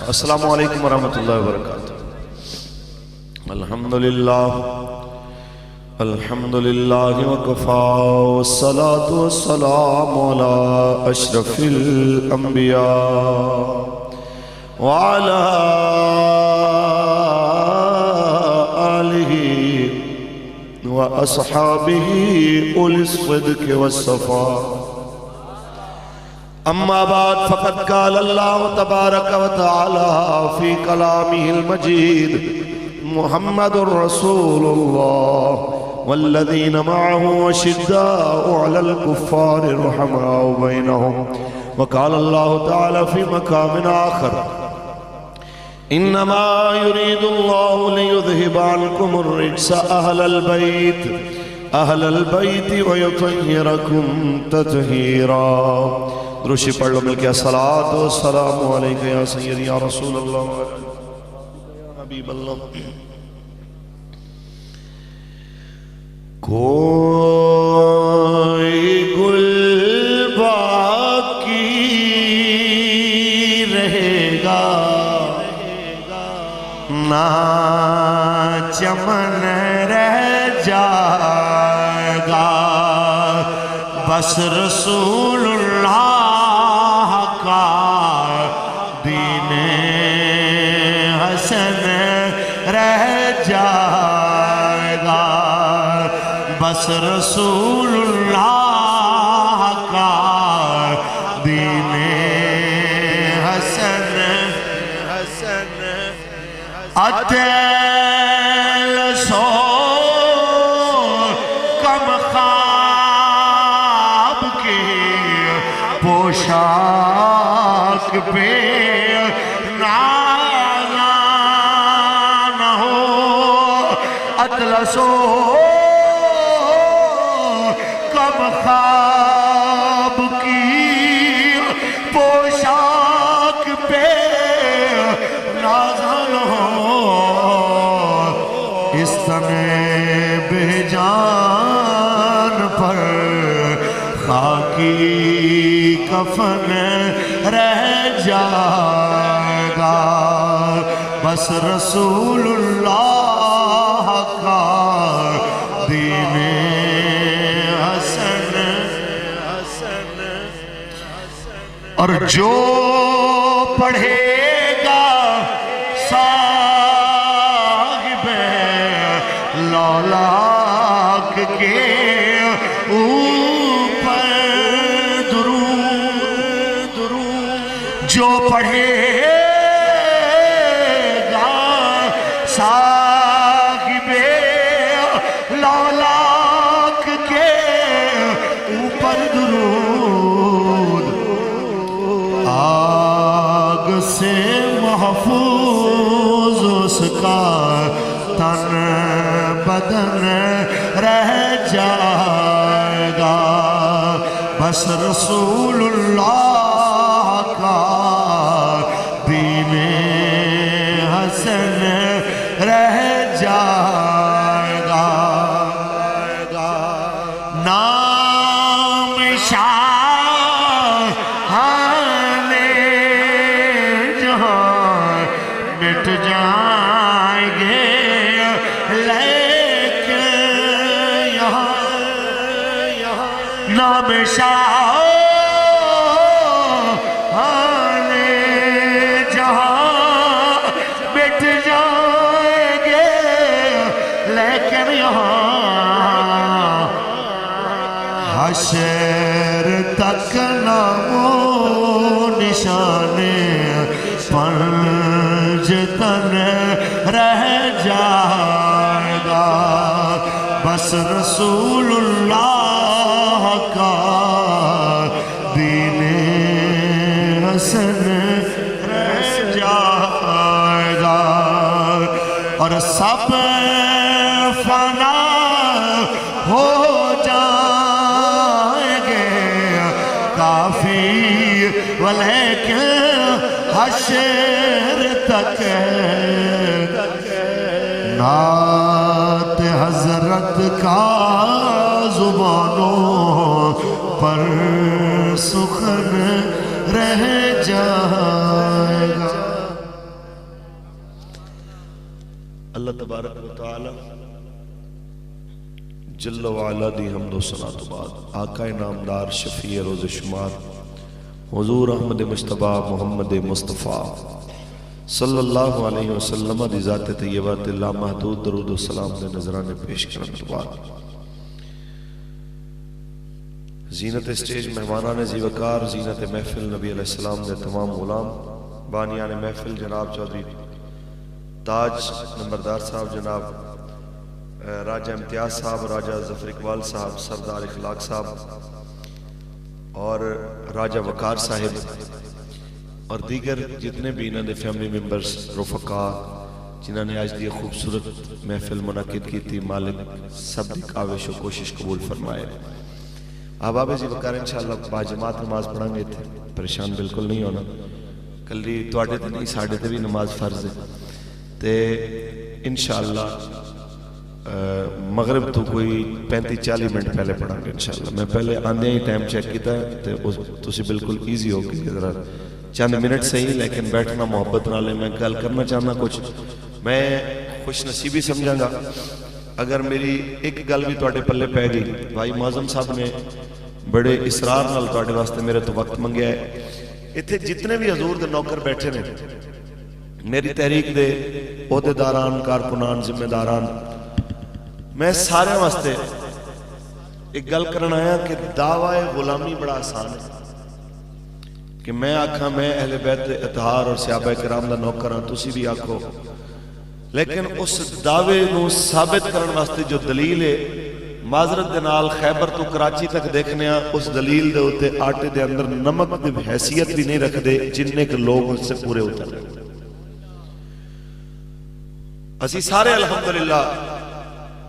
السلام علیکم ورحمۃ اللہ وبرکاتہ. الحمدللہ وکفا والصلاة والسلام علی اشرف الانبیاء وعلى آلہ وأصحابه أولي الصدق والصفاء. أما بعد فقد قال الله تبارك وتعالى في كلامه المجيد محمد رسول الله والذين معه أشداء على الكفار رحماء بينهم. وقال الله تعالى في مقام آخر إنما يريد الله ليذهب عنكم الرجس أهل البيت ويطهركم تطهيرا. درشی پڑھ لو مل کے الصلاة والسلام علیکہ یا سیدی یا رسول اللہ یا حبیب اللہ. کوئی گل باقی رہے گا نہ چمن رہ جائے گا، بس رسول اللہ کا دین حسن رہ جائے گا، بس رسول اللہ کا دین حسن اتیل سو کم خواب کی پوشاک پہ نہ ہو، اطلسو کم خواب کی پوشاک پہ نازل ہو، اس تنے بے جان پر خاکی کفن رہ جائے گا، بس رسول اللہ کا دین حسن. اور جو پڑھے گا صاحب لولاک کے اوپر درود، جو پڑھے گا صاحب لولاک کے اوپر درود، آگ سے محفوظ اس کا تن بدن رہ جائے گا، بس رسول اللہ کا دین حسن رہ جائے گا. نام شاہان جہاں مٹ جائیں گے، لیکن یہاں نام شاہان جہاں مٹ جائیں گے، لیکن یہاں حشر تک نام و نشان پنجتن رہ جائے گا، بس رسول اللہ کا دین حسن رہ جائے گا. اور سب فنا ہو جائیں گے کافی، ولیکن حشر تک نعت حضرت کا زبانوں پر سخن رہ جائے گا۔ اللہ تبارک و تعالی جل وعلا دی حمد و ثنا تو بعد آقا نامدار شفیع روز شمار حضور احمد مجتبی محمد مصطفیٰ صلی اللہ علیہ وسلم دی ذات طیبہ تے لامحدود درود و سلام دے نظرانے پیش کرن تو بعد زینت اسٹیج مہمانان زی وقار زینت محفل نبی علیہ السلام دے تمام غلام بانیان محفل جناب چودھری تاج نمبردار صاحب، جناب راجہ امتیاز صاحب، راجہ ظفر اقبال صاحب، سردار اخلاق صاحب اور راجہ وقار صاحب اور دیگر جتنے بھی انہوں نے فیملی ممبرز رفقا جنہوں نے آج دی خوبصورت محفل منعقد کی تھی، مالک سب دی کاوش و کوشش قبول فرمائے۔ احباب جی وقار انشاءاللہ باجماعت نماز پڑھیں گے تھے، پریشان بالکل نہیں ہونا، کلی توڑے تے نہیں ساڑھے تے بھی نماز فرض ہے تے انشاءاللہ مغرب تو کوئی 35-40 منٹ پہلے پڑھا گے انشاءاللہ۔ میں پہلے آندھے ہی ٹائم چیک کیتا ہے تو اسی بالکل ایزی ہو گئی، ذرا چند منٹ صحیح لیکن بیٹھنا محبت نہ لے۔ میں گل کرنا چاہنا کچھ، میں خوش نصیبی سمجھاں گا اگر میری ایک گل بھی توڑے پلے پہ گئی۔ بھائی معظم صاحب نے بڑے اصرار نال توڑے واسطے میرے تو وقت منگیا ہے۔ اتھے جتنے بھی حضور دے نوکر بیٹھے نے، میری تحریک دے عہدیداران، کارکنان، ذمہ داران، میں سارے واسطے ایک گل کرنا آیا کہ دعوی غلامی بڑا آسان ہے کہ میں آکھاں میں اہل بیت اطہار اور صحابہ کرام دا نوکر ہاں، تسی بھی آکھو، لیکن اس دعوے نو ثابت کرن واسطے جو دلیل ہے معذرت دے نال خیبر تو کراچی تک دیکھنے ہاں، اس دلیل دے ہوتے آٹے دے اندر نمک دی حیثیت بھی نہیں رکھ دے جننے کے لوگ اس سے پورے ہوتا ہے۔ اسی سارے الحمدللہ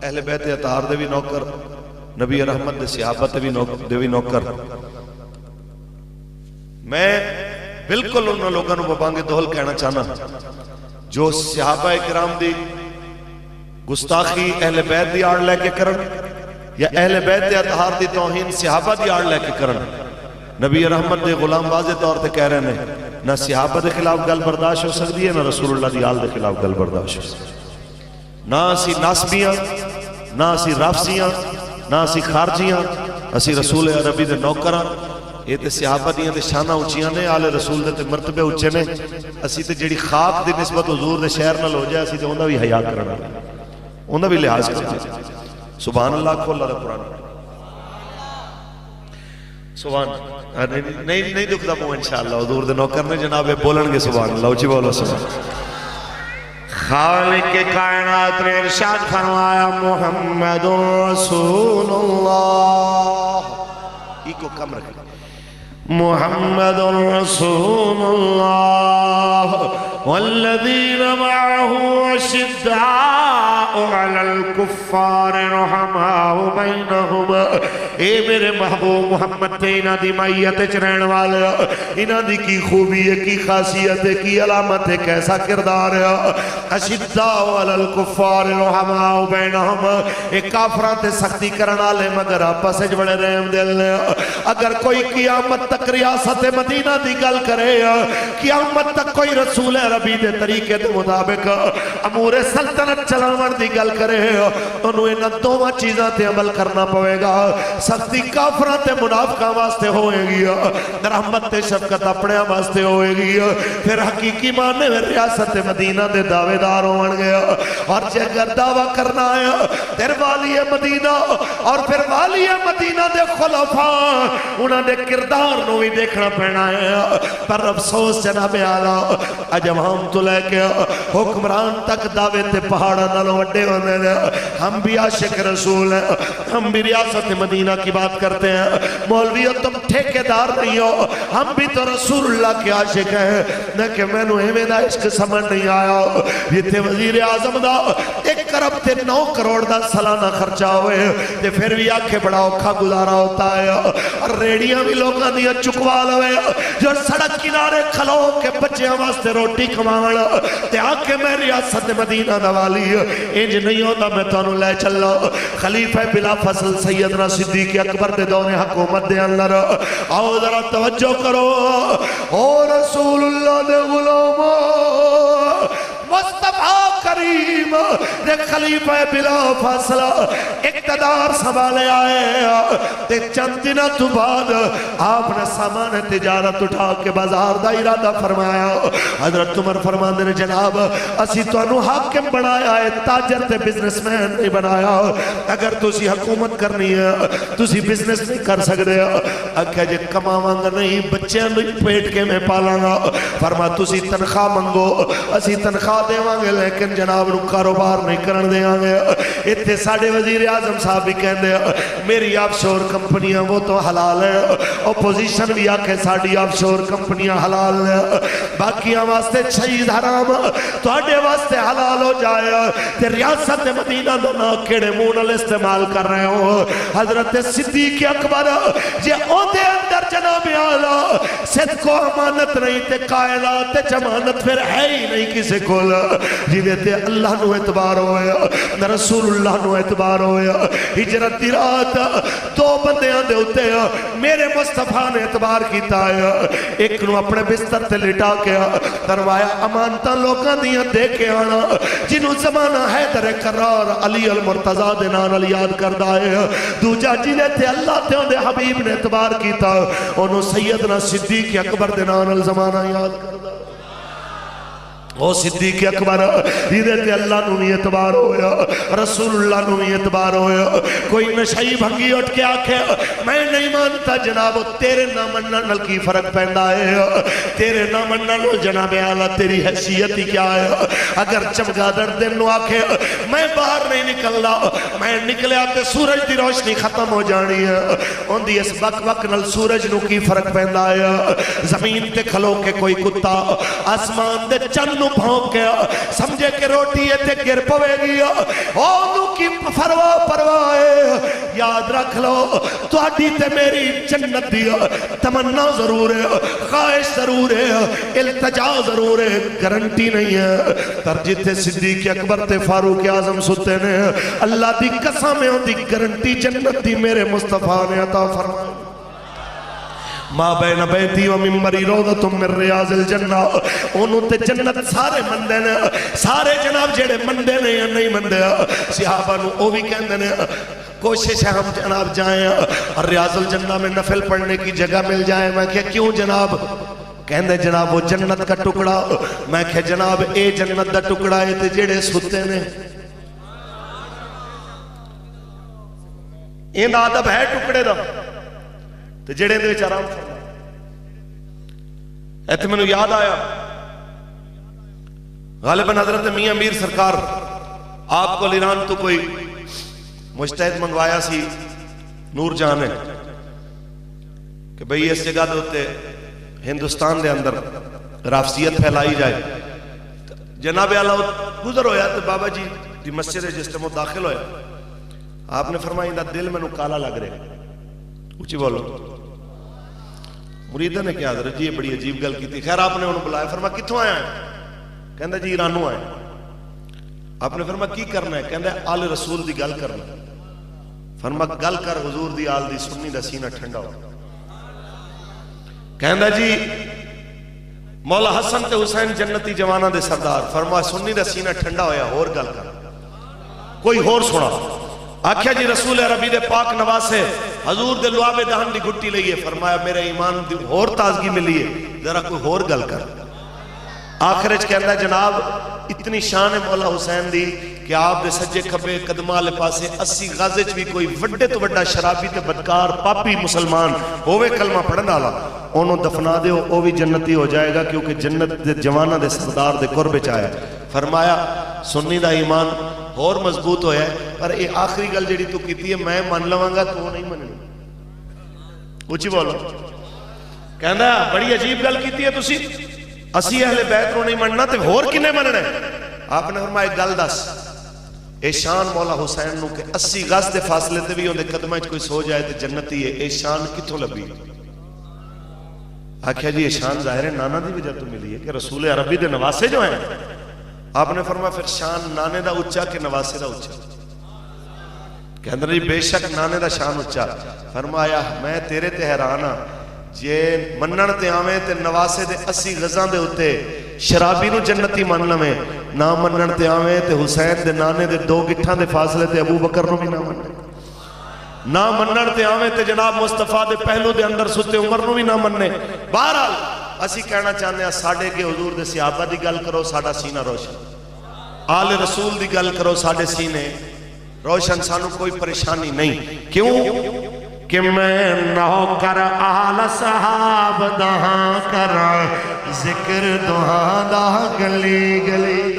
اہل بیت اطہار دے بھی نوکر، نبی رحمت دے صحابہ دے بھی نوکر۔ میں بالکل انہوں لوگوں کو بانگے دہل کہنا چاہنا جو صحابہ کرام دی گستاخی اہل بیت دی آڑ لے کے کرن یا اہل بیت اطہار دی توہین صحابہ دی آڑ لے کے کرن، نبی رحمت دے غلام واضح طور تے کہہ رہے ہیں نہ صحابہ دے خلاف گل برداشت ہو سکتی ہے، نہ رسول اللہ دی آل دے خلاف گل برداشت ہو سکتی ہے۔ نہ اسی ناسبیاں، نہ اسی رافسیاں، نہ اسی خارجیاں، اسی رسول عربی دے نوکراں۔ یہ تے صحابہ دیاں تے شانہ اونچیاں نے، آل رسول دے تے مرتبے اونچے نے۔ اسی تے جڑی خاک دی نسبت حضور دے شہر نال ہو جائے، اسی تے انہاں بھی حیا کرنا، انہاں بھی لحاظ کرنا۔ سبحان اللہ کھول اللہ قرآن، سبحان نہیں دکھدا منہ انشاءاللہ حضور دے نوکر نے جناب بولن گے سبحان اللہ، اونچی بولو سبحان۔ خالق کائنات نے ارشاد فرمایا محمد رسول اللہ، ایک کم رکھیں، محمد رسول اللہ والذین معه اشداء علی الکفار رحماء بینہم۔ اے میرے محبوب محمد تے انہاں دی معیت وچ رہن والے، انہاں دی کی خوبی ہے، کی خاصیت ہے، کی علامت ہے، کیسا کردار ہے۔ اشداء علی الکفار رحماء بینہم، اے کافراں تے سختی کرن والے مگر آپس وچ بڑے رحم دل نے۔ اگر کوئی قیامت تک ریاست مدینہ دی گل کرے، قیامت تک کوئی رسول ربی دے طریقے دے مطابق امور سلطنت چلاون دی گل کرے، انہوں انہاں دوواں چیزاں تے عمل کرنا پوے گا۔ سختی کافراں تے منافقاں واسطے ہوئے گی، رحمت تے شفقت اپنے واسطے ہوئے گی، پھر حقیقی معنی میں ریاست مدینہ دے دعوے دار ہون گیا۔ اور جے اگر دعویٰ کرنا ہے پھر والی مدینہ اور پھر والی مدینہ دے خلفاء انہاں دے کردار نو بھی دیکھنا پڑنا ہے۔ پر افسوس جناب اعلیٰ اجب ہم تو لے کے حکمران تک دعوے تے پہاڑا نالوں وڈے ہونے دے، ہم بھی عاشق رسول ہیں، ہم بھی ریاست مدینہ کی بات کرتے ہیں۔ مولویوں تم ٹھیکیدار نہیں ہو، ہم بھی تو رسول اللہ کے عاشق ہیں، نہ کہ میں نو ایویں دا عشق سمجھ نہیں آیا۔ یہ تھے وزیر اعظم دا 1 ارب تے 9 کروڑ دا سالانہ خرچہ ہوئے تے پھر بھی آنکھیں بڑا اوکھا گزارا ہوتا ہے اور ریڑیاں بھی لوگاں دیا چکوا لوے جو سڑک کنارے کھلو کے بچیاں واسطے روٹی کمانا تے آنکھیں میں ریاست مدینہ دوالی انج نہیں ہوتا میں تو انہوں لے چلو خلیفہ بلا فصل سیدنا صدیق اکبر دے دور حکومت دے اندر آؤ ذرا توجہ کرو او رسول اللہ دے غلاموں مصطفیٰ کریم دے خلیفہ بلا فاصلہ اقتدار سنبھالے آئے تے چند دنوں تو بعد آپ نے سامان تجارت اٹھا کے بازار دا ارادہ فرمایا حضرت عمر فرماندے نے جناب اسی تو انہوں حاکم بنایا ہے تاجر تے بزنس مین نہیں بنایا اگر تسی حکومت کرنی ہے تسی بزنس نہیں کر سکتے اکھا جے کماواں گا نہیں بچے نہیں پیٹ کے میں پالاں گا فرما تسی تنخواہ منگو اسی تنخواہ دے گے لیکن جناب نو کاروبار نہیں کرن دے گے اتنے ساڑھے وزیر اعظم صاحب بھی کہن دے میری آف شور کمپنیاں وہ تو حلال ہے اپوزیشن بھی آکھے ساڑھی آف شور کمپنیاں حلال ہے باقیاں واسطے چیز حرام تو اڈے واسطے حلال ہو جائے تے ریاست مدینہ دنا کیڑے مونل استعمال کر رہے ہو حضرت صدیق اکبر جے اون دے اندر جناب اعلیٰ صدق و امانت نہیں تے قائلات جمانت پھر ہے ہی نہیں کسی کھول جنہیں تے اللہ نو اعتبار ہویا رسول اللہ نو اعتبار ہویا ہجرت دی رات دو بندیاں دے ہوتے میرے مصطفیٰ نے اعتبار کیتا ہے ایک نو اپنے بستر تے لٹا کے دروایا امانتاں لوگاں دیاں دے کے آنا جنہوں زمانہ حیدر کرار علی المرتضی دے نان علی یاد کردہ ہے دوجہ جنہیں تے اللہ تے دے حبیب نے اعتبار کیتا انہوں سیدنا صدیق اکبر دے نان الزمانہ یاد کردہ وہ صدیق اکبر دیدے تے اللہ نو بھی اعتبار ہویا رسول اللہ نو بھی اعتبار ہویا کوئی نشائی بھنگی اٹھ کے آکھے میں نہیں مانتا جناب تیرے نہ مننا نل کی فرق پہندا ہے تیرے نہ مننا نل جناب اعلیٰ تیری حیثیت ہی کیا ہے اگر چمگادڑ دن نو آکھے میں باہر نہیں نکلنا میں نکلے آتے سورج دی روشنی ختم ہو جانی ہے ان دی اس بک نل سورج نو کی فرق پہندا ہے زمین تے کھلو کے کوئی کتا آسمان دے چند بھونک گیا سمجھے کہ روٹی یہ تے گر پوے گیا اونو کی پروائے یاد رکھ لو تو اڈی تے میری جنت دیا تمنا ضرور ہے خواہش ضرور ہے التجا ضرور ہے گارنٹی نہیں ہے پر جتے صدیق اکبر تے فاروق اعظم ستے نے اللہ دی قسم ہے دی گارنٹی جنت دی میرے مصطفیٰ نے عطا فرمائی ماں بین بیتی و ممبری روضتم من ریاض الجنہ انہوں تے جنت سارے مندے نے سارے جناب جیڑے مندے نے یا نہیں مندے صحابہ نو او بھی کہندے نے کوشش ہے ہم جناب جائیں اور ریاض الجنہ میں نفل پڑھنے کی جگہ مل جائیں میں کہا کیوں جناب کہندے جناب وہ جنت کا ٹکڑا میں کہا جناب اے جنت دا ٹکڑا ہے تے جیڑے ستے نے این آدب ہے ٹکڑے دا تو جڑے دے آرام فرما ایتے میں نے یاد آیا غالباً حضرت میاں امیر سرکار آپ کو ایران تو کوئی مجتہد منگوایا سی نور جہاں نے کہ بھئی اس جگہ دوتے ہندوستان دے اندر رافضیت پھیلائی جائے جناب اعلیٰ گزر ہویا تو بابا جی دی مسجد جس ٹائم داخل ہویا آپ نے فرمایا اندہ دل میں نو کالا لگ رہے اچھی بولو مریدہ نے کیا حضرت جی یہ بڑی عجیب گل کی تھی خیر آپ نے انہوں بلایا فرمایا کتھوں آیا ہے کہندہ جی ایرانوں آئے آپ نے فرمایا کی کرنا ہے کہندہ آل رسول دی گل کرنا فرمایا گل کر حضور دی آل دی سنی دا سینہ ٹھنڈا ہو کہندہ جی مولا حسن تے حسین جنتی جوانہ دے سردار فرمایا سنی دا سینہ ٹھنڈا ہویا اور گل کر کوئی اور سنا آکھیا جی رسول عربی دے پاک نواسے حضور دے لعاب دہن دی گھٹی لئیے فرمایا میرے ایمان دی اور تازگی ملی ہے ذرا کوئی اور گل کر آخرج کہندہ جناب اتنی شان مولا حسین دی کہ آپ دے سجے کھبے قدمہ لے پاسے 80 غازج بھی کوئی وڈے تو وڈا شرابی تے بدکار پاپی مسلمان ہوئے کلمہ پڑھن آلا انہوں دفنا دے وہ بھی جنتی ہو جائے گا کیونکہ جنت دے جوانہ دے سردار دے قربے چاہے فرمایا سنی دا ایمان اور مضبوط ہویا ہے پر اے آخری گل جڑی تو کیتی ہے میں من لواں گا تو نہیں مننی اچھی بولو کہندا بڑی عجیب گل کیتی ہے تسی اسی اہل بیت نو نہیں مننا تے ہور کنے مننا ہے آپ نے فرمایا گل دس اے شان مولا حسین نو کہ 80 گز دے فاصلے تے بھی اندے قدمہ کوئی سو جائے تے جنتی ہے. اے شان کتھوں لبھی؟ آکھیا جی اے شان ظاہر ہے نانا دی وجہ تو ملی ہے کہ رسول عربی دے نواسے جو ہیں. آپ نے فرمایا پھر شان نانے دا اچھا کہ نواسے دا اچھا؟ کہندے جی بے شک نانے دا شان اچھا. فرمایا میں تیرے تے حیران ہاں جے منن تے آویں تے نواسے دے 80 گزاں دے اتے شرابی نو جنتی من لویں, نہ منن تے آویں تے حسین دے نانے دے 2 گٹھاں دے فاصلے تے ابو بکر نو بھی نہ منن, نہ منن تے آویں تے جناب مصطفیٰ دے پہلو دے اندر ستے عمر نو بھی نہ مننے. بہرحال اسی کہنا چاہتے ہیں ساڑھے کے حضور دے صحابہ دی گل کرو ساڑھا سینہ روشن, آل رسول دی گل کرو ساڑھے سینے روشن, سانو کوئی پریشانی نہیں. کیوں کہ میں نوکر آل صحاب دہاں کر ذکر دہاں دا گلی گلی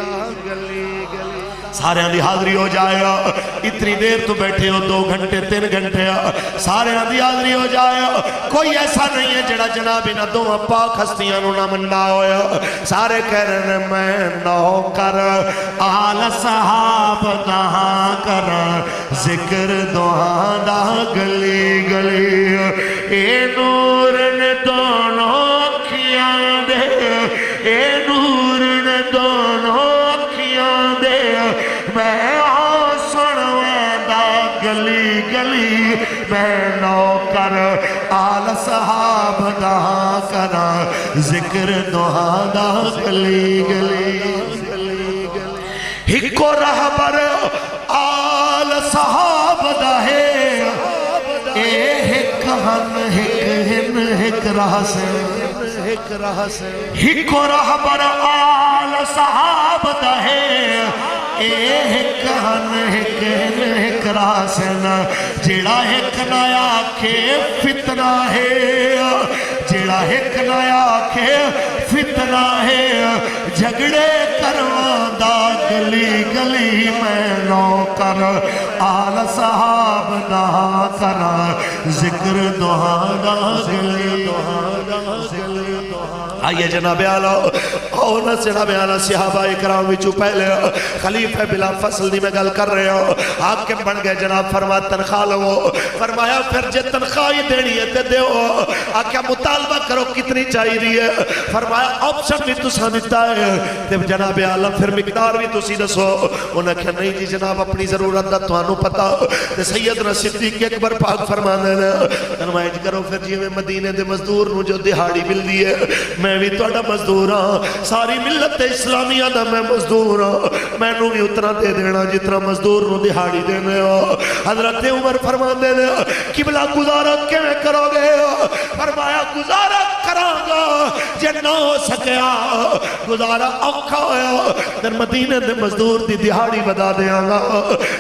سارے دی حاضری ہو جائے. اتنی دیر تو بیٹھے ہو 2 گھنٹے 3 گھنٹے سارے دی حاضری ہو جائے. کوئی ایسا نہیں ہے جڑا جناب نہ دو پاک ہستیاں نو نہ منڈا ہویا. سارے کہہ رہے ہیں میں نوکر آل صحاب دہاں کر ذکر دہاں دا گلی گلی. اے نور نے دونوں کھیاں دے, اے نور نے دونوں میں آسن ویندہ گلی گلی. میں نوکر آل صحاب دہاں کرا ذکر دہاں دا گلی گلی. ہکو رہبر آل صحاب دا ہے, اے ہک ہن ہک ہن ہک راہ سے, ہکو رہبر آل صحاب دا ہے, اے ہک ہن ہک ہن ہک راہ سے. جڑا ہک نیا آکھے فتنہ ہے, جڑا ہک نیا آکھے فتنہ ہے, جھگڑے کروان دا گلی گلی. میں نوکر آل صحاب دہاں کرا ذکر دہاں دا گلی. آئیے جناب اعلیٰ اور جناب اعلیٰ صحابہ اکرام وچوں پہلے خلیفہ بلا فصل دی میں گل کر رہے ہو. حاکم بن گئے جناب, فرما تنخواہ لو. فرمایا پھر جے تنخواہ دینی ہے تے دیو. آکھیا مطالبہ کرو کتنی چاہی دی ہے. فرمایا آپشن بھی تساں دیتا ہے تے جناب اعلیٰ پھر مقدار بھی تسی دسو. انہوں نے کہا نہیں جی جناب اپنی ضرورت دا توانو پتا. تے سیدنا صدیق اکبر پاک فرما دینا فرمایا جی کرو پھر جی میں مدینے دے مزدور نو جو دہاڑی مل دی ہے میں بھی توڑا مزدور ہاں, ساری ملت اسلامیہ دا میں مزدور ہاں, میں نو بھی اتنا دے دینا جتنا مزدور نو دہاڑی دینے ہو. حضرت عمر فرمان دینے قبلہ گزارہ کیویں کرو گے؟ فرمایا گزارہ کرانگا جے نہ ہو سکیا گزارہ اوکھا ہویا در مدینے دے مزدور دی دہاڑی بدا دیاں گا.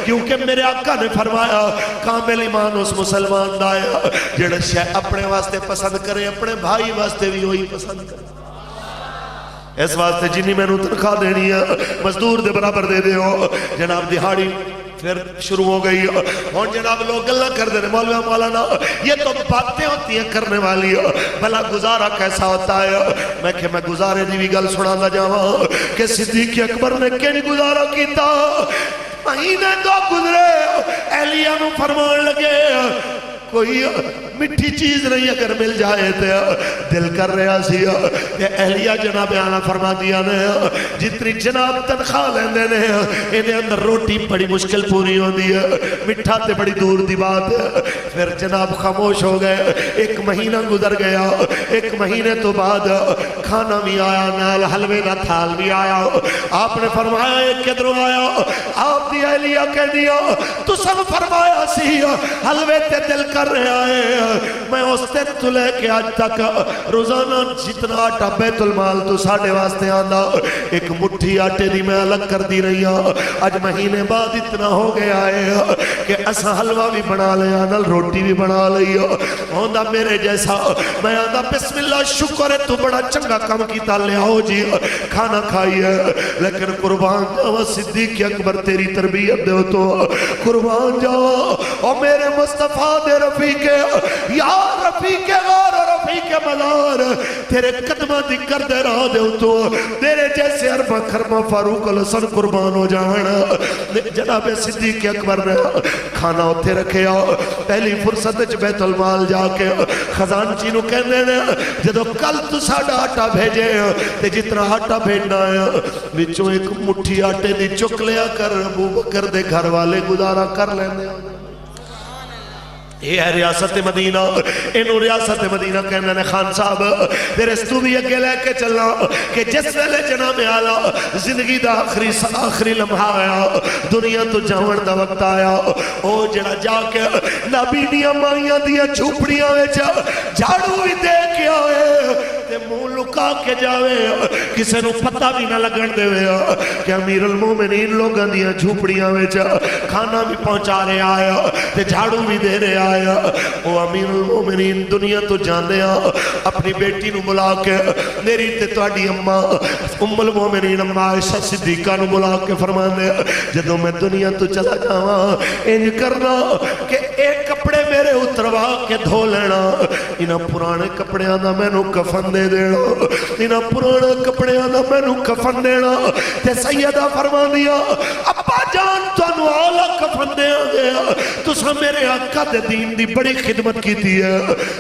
کیونکہ میرے آقا نے فرمایا کامل ایمان اس مسلمان دایا جڑا شے اپنے واسطے پسند کرے اپنے بھائی واسطے بھی وہی پسند کرے. اس واسطے جنہی میں نو تنخواہ دینی ہے مزدور دے برابر دے دے ہو. جناب دہاڑی پھر شروع ہو گئی اور جناب لوگ اللہ کر دے رہے مولانا مولانا یہ تو باتیں ہوتی ہیں کرنے والی بھلا گزارہ کیسا ہوتا ہے. میں کہ میں گزارے دی بھی گل سنانا جاواں کہ صدیق اکبر نے کیا نہیں گزارہ کیتا. مہینے 2 گزرے اہلیہ نو فرمان لگے کوئی مٹھی چیز نہیں اگر مل جائے تے دل کر رہا سی کہ اہلیہ جناب آنا فرما دیا نے جتنی جناب تنخواہ لیندے نے انہیں اندر روٹی بڑی مشکل پوری ہو دی ہے, مٹھا تے بڑی دور دی بات ہے. پھر جناب خاموش ہو گئے. 1 مہینہ گزر گیا. 1 مہینے تو بعد کھانا بھی آیا نال حلوے دا تھال بھی آیا. آپ نے فرمایا ایک کدروں آیا. آپ دی اہلیہ کہہ دیا تو سب فرمایا سی حلوے تے دل کر رہا ہے. میں اس دن تو لے کے آج تک روزانہ جتنا آٹا بیت المال تو ساڑھے واسطے آندا 1 مٹھی آٹے دی میں الگ کر دی رہی ہوں. آج مہینے بعد اتنا ہو گیا ہے کہ اسا حلوہ بھی بنا لیا نال روٹی بھی بنا لئی ہوندا میرے جیسا. میں آندا بسم اللہ شکر ہے تو بڑا چنگا کام کیتا لے آؤ جی کھانا کھائی ہے. لیکن قربان جاؤ صدیق اکبر تیری تربیت دے تو قربان جاؤ اور میرے مصطفیٰ دے رفیق یا رفیق غار رفیق مدار تیرے قدمہ دی کردے راہ دے تو تیرے جیسے اربا خرما فاروق الحسن قربان ہو جانا جناب صدیق اکبر نے کھانا ہوتے رکھے پہلی فرصت بیت المال جا کے خزانچی نو کہنے نے جدو کل تو ساڑھا آٹا بھیجے تے جتنا آٹا بھیجنا ہے بچوں ایک مٹھی آٹے دی چک لیا کر ابو بکر دے گھر والے گزارا کر لینے یہ ہے ریاست مدینہ انہوں ریاست مدینہ کہنے نے خان صاحب تیرے ستو بھی اگے لے کے چلنا کہ جس ویلے جناب آلہ زندگی دا آخری لمحہ آیا دنیا تو جاون دا وقت آیا او جڑا جا کے نبیدیاں مائیاں دیا جھوپڑیاں ویچا جھاڑو بھی دے کے آئے تے منہ لکا کے جاوے کسے نو پتہ بھی نہ لگن دے وے کہ امیر المومنین لوگاں دیا جھوپڑیاں ویچا کھانا بھی پہنچا رہے آیا تے جھاڑو بھی دے رہے آیا او امیر المومنین دنیا تو جاندے اپنی بیٹی نو بلا کے میری تے تواڈی اماں ام المومنین اماں عائشہ صدیقہ نو بلا کے فرماندے جدوں میں دنیا تو چلا جاواں انج کرنا کہ ایک کپڑے میرے اتروا کے دھو لینا انہاں پرانے کپڑیاں دا مینوں کفن دے دینا انہاں پرانے کپڑیاں دا مینوں کفن دینا تے سیدہ فرمان دیا ابا جان تانوں اعلیٰ کفن دیا گیا تساں میرے آقا دے دین دی بڑی خدمت کی تھی ہے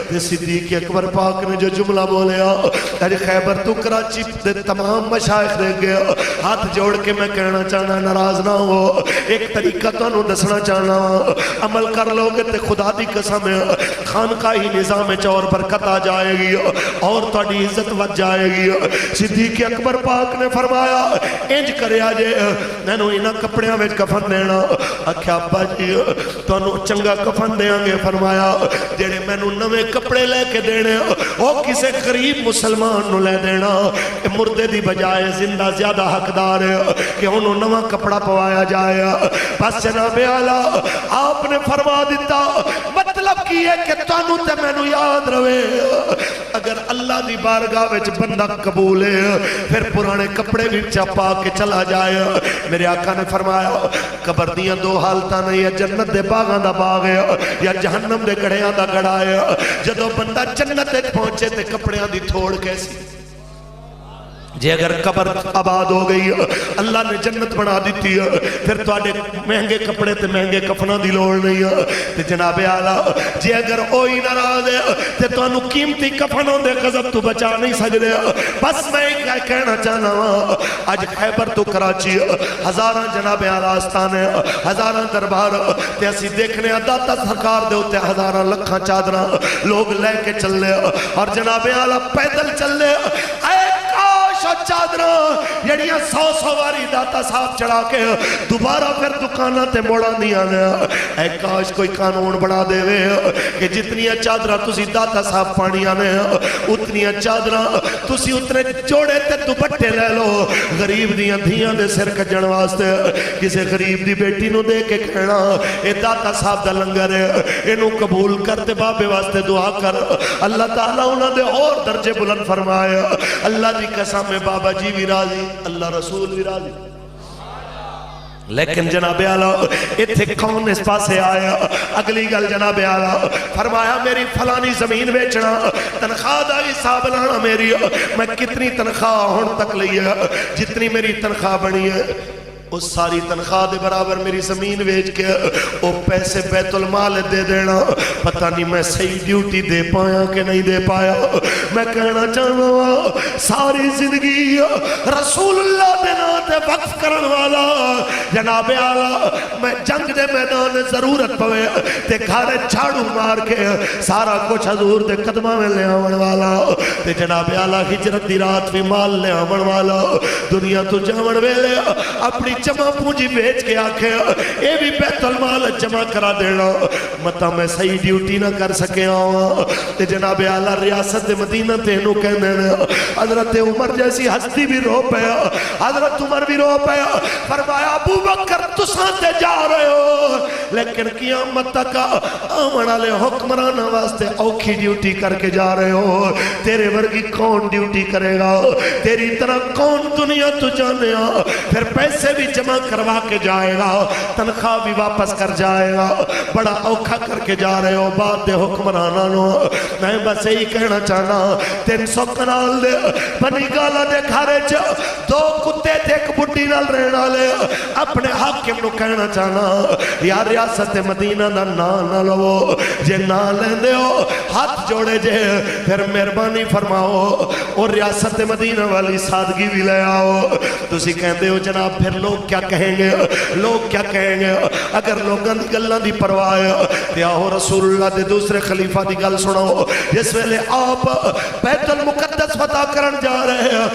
تے صدیق اکبر پاک نے جو جملہ بولیا تیری خیبر تو کراچی دے تمام مشائخ دے گیا ہاتھ جوڑ کے میں کہنا چاہنا ناراض نہ ہو ایک طریقہ تانوں دسنا چاہنا عمل کر لو گے تے خدا دی قسم ہے خانقاہی نظام چور برکت آ جائے گی اور تاڑی عزت ود جائے گی صدیق اکبر پاک نے فرمایا انج کرے آجے میں نو انہاں کپڑیاں میں کفن دینا اکھیا ابا جی تو انہوں چنگا کفن دیاں گے فرمایا جیڑے میں نو نوے کپڑے لے کے دینے او کسے قریب مسلمان نو لے دینا مردے دی بجائے زندہ زیادہ حقدار ہے کہ انہوں نوہ کپڑا پوایا جائے بس جناب اعلیٰ آپ نے فرما دیتا مطلب کی ہے کہ تانوں تے میں نو یاد روے اگر اللہ دی بارگاہ وچ بندہ قبول ہے پھر پرانے کپڑے بھی چپا کے چلا جائے میرے آقا نے فرمایا قبر دیاں دو حالتاں نہیں ہے جنت دے باغاں دا باغ ہے یا جہنم دے گڑیاں دا گڑا ہے جدو بندہ جنت ایک پہنچے تے کپڑیاں دی تھوڑ کیسی جے اگر قبر آباد ہو گئی اللہ نے جنت بنا دیتی ہے پھر تو آڈے مہنگے کپڑے تے مہنگے کفنہ دی لوڑ نہیں ہے تے جناب اعلیٰ جے اگر اوہی ناراض ہے تے تو انہوں قیمتی کفنوں دے غضب تو بچا نہیں سکتے بس میں ایک کہنا چاہنا ہوں آج خیبر تو کراچی ہزاراں جناب اعلیٰ آستانے ہزاراں دربار تے اسی دیکھنے داتا سرکار دے ہوتے ہزاراں لکھاں چادراں لوگ لے کے چل لے اور جناب اعلیٰ پیدل چل لے چادرہ جڑیاں سو واری داتا صاحب چڑھا کے دوبارہ پھر دکانہ تے موڑا نہیں آنے اے کاش کوئی قانون بڑھا دے وے کہ جتنی چادرہ تسی داتا صاحب پانی آنے اتنی چادرہ تسی اتنے جوڑے تے دوپٹے لے لو غریب دیاں دھیاں دے سر کجن واسطے کسے غریب دی بیٹی نو دے کے کہنا اے داتا صاحب دا لنگر ہے انہوں قبول کرتے بابے واسطے دعا کر اللہ تعالیٰ انہوں دے اور درجے بلند فرمایا اللہ دی قسم میں بابا جی بھی راضی اللہ رسول بھی راضی لیکن جناب اعلیٰ اتھے کون اس پاسے آیا اگلی گل جناب اعلیٰ فرمایا میری فلانی زمین بیچنا تنخواہ دا حساب لانا میری میں کتنی تنخواہ ہون تک لی ہے جتنی میری تنخواہ بنی ہے اس ساری تنخواہ دے برابر میری زمین بیچ کے وہ پیسے بیت المال دے دینا پتہ نہیں میں صحیح ڈیوٹی دے پایا کہ نہیں دے پایا میں کہنا چاہوں ساری زندگی رسول اللہ دے ناتے وقف کرن والا جناب اعلیٰ میں جنگ دے میدان ضرورت پوے تے گھارے چھاڑو مار کے سارا کچھ حضور دے قدمہ میں لے آمن والا تے جناب اعلیٰ ہجرت دی رات بھی مال لے آمن والا دنیا تو جامن ویلے اپنی جمع پونجی بیچ کے آکھے اے بھی بیت المال جمع کرا دینا مطا میں صحیح ڈیوٹی نہ کر سکے آؤں تے جناب اعلیٰ ریاست مدینہ تینوں کہنے حضرت عمر جیسی ہستی بھی رو پیا حضرت عمر بھی رو پیا فرمایا ابو بکر تساں تے جا رہے ہو لیکن قیامت تک آمن لے حکمران واسطے اوکھی ڈیوٹی کر کے جا رہے ہو تیرے ورگی کون ڈیوٹی کرے گا تیری طرح کون دنیا تو جانے پھر پیسے بھی بھی جمع کروا کے جائے گا, تنخواہ بھی واپس کر جائے گا. بڑا اوکھا کر کے جا رہے ہو بات دے حکمرانہ نو. میں بس یہی کہنا چاہنا 300 کنال دے بنی گالا دے گھارے چا 2 کتے تے ایک بڑی نال رہنا لے. اپنے حاکم نو کہنا چاہنا یا ریاست مدینہ دا نا نہ لو, جے نا لیندے ہو ہاتھ جوڑے جے پھر مہربانی فرماؤ اور ریاست مدینہ والی سادگی بھی لے آؤ. تسی کہندے ہو جناب پھر لوگ کیا کہیں گے, لوگ کیا کہیں گے. اگر لوگاں دی گلاں دی پرواہ تے آؤ رسول اللہ دے دوسرے خلیفہ دی گل سنو. جس ویلے آپ بیت المقدس فتح کرن جا رہے ہیں,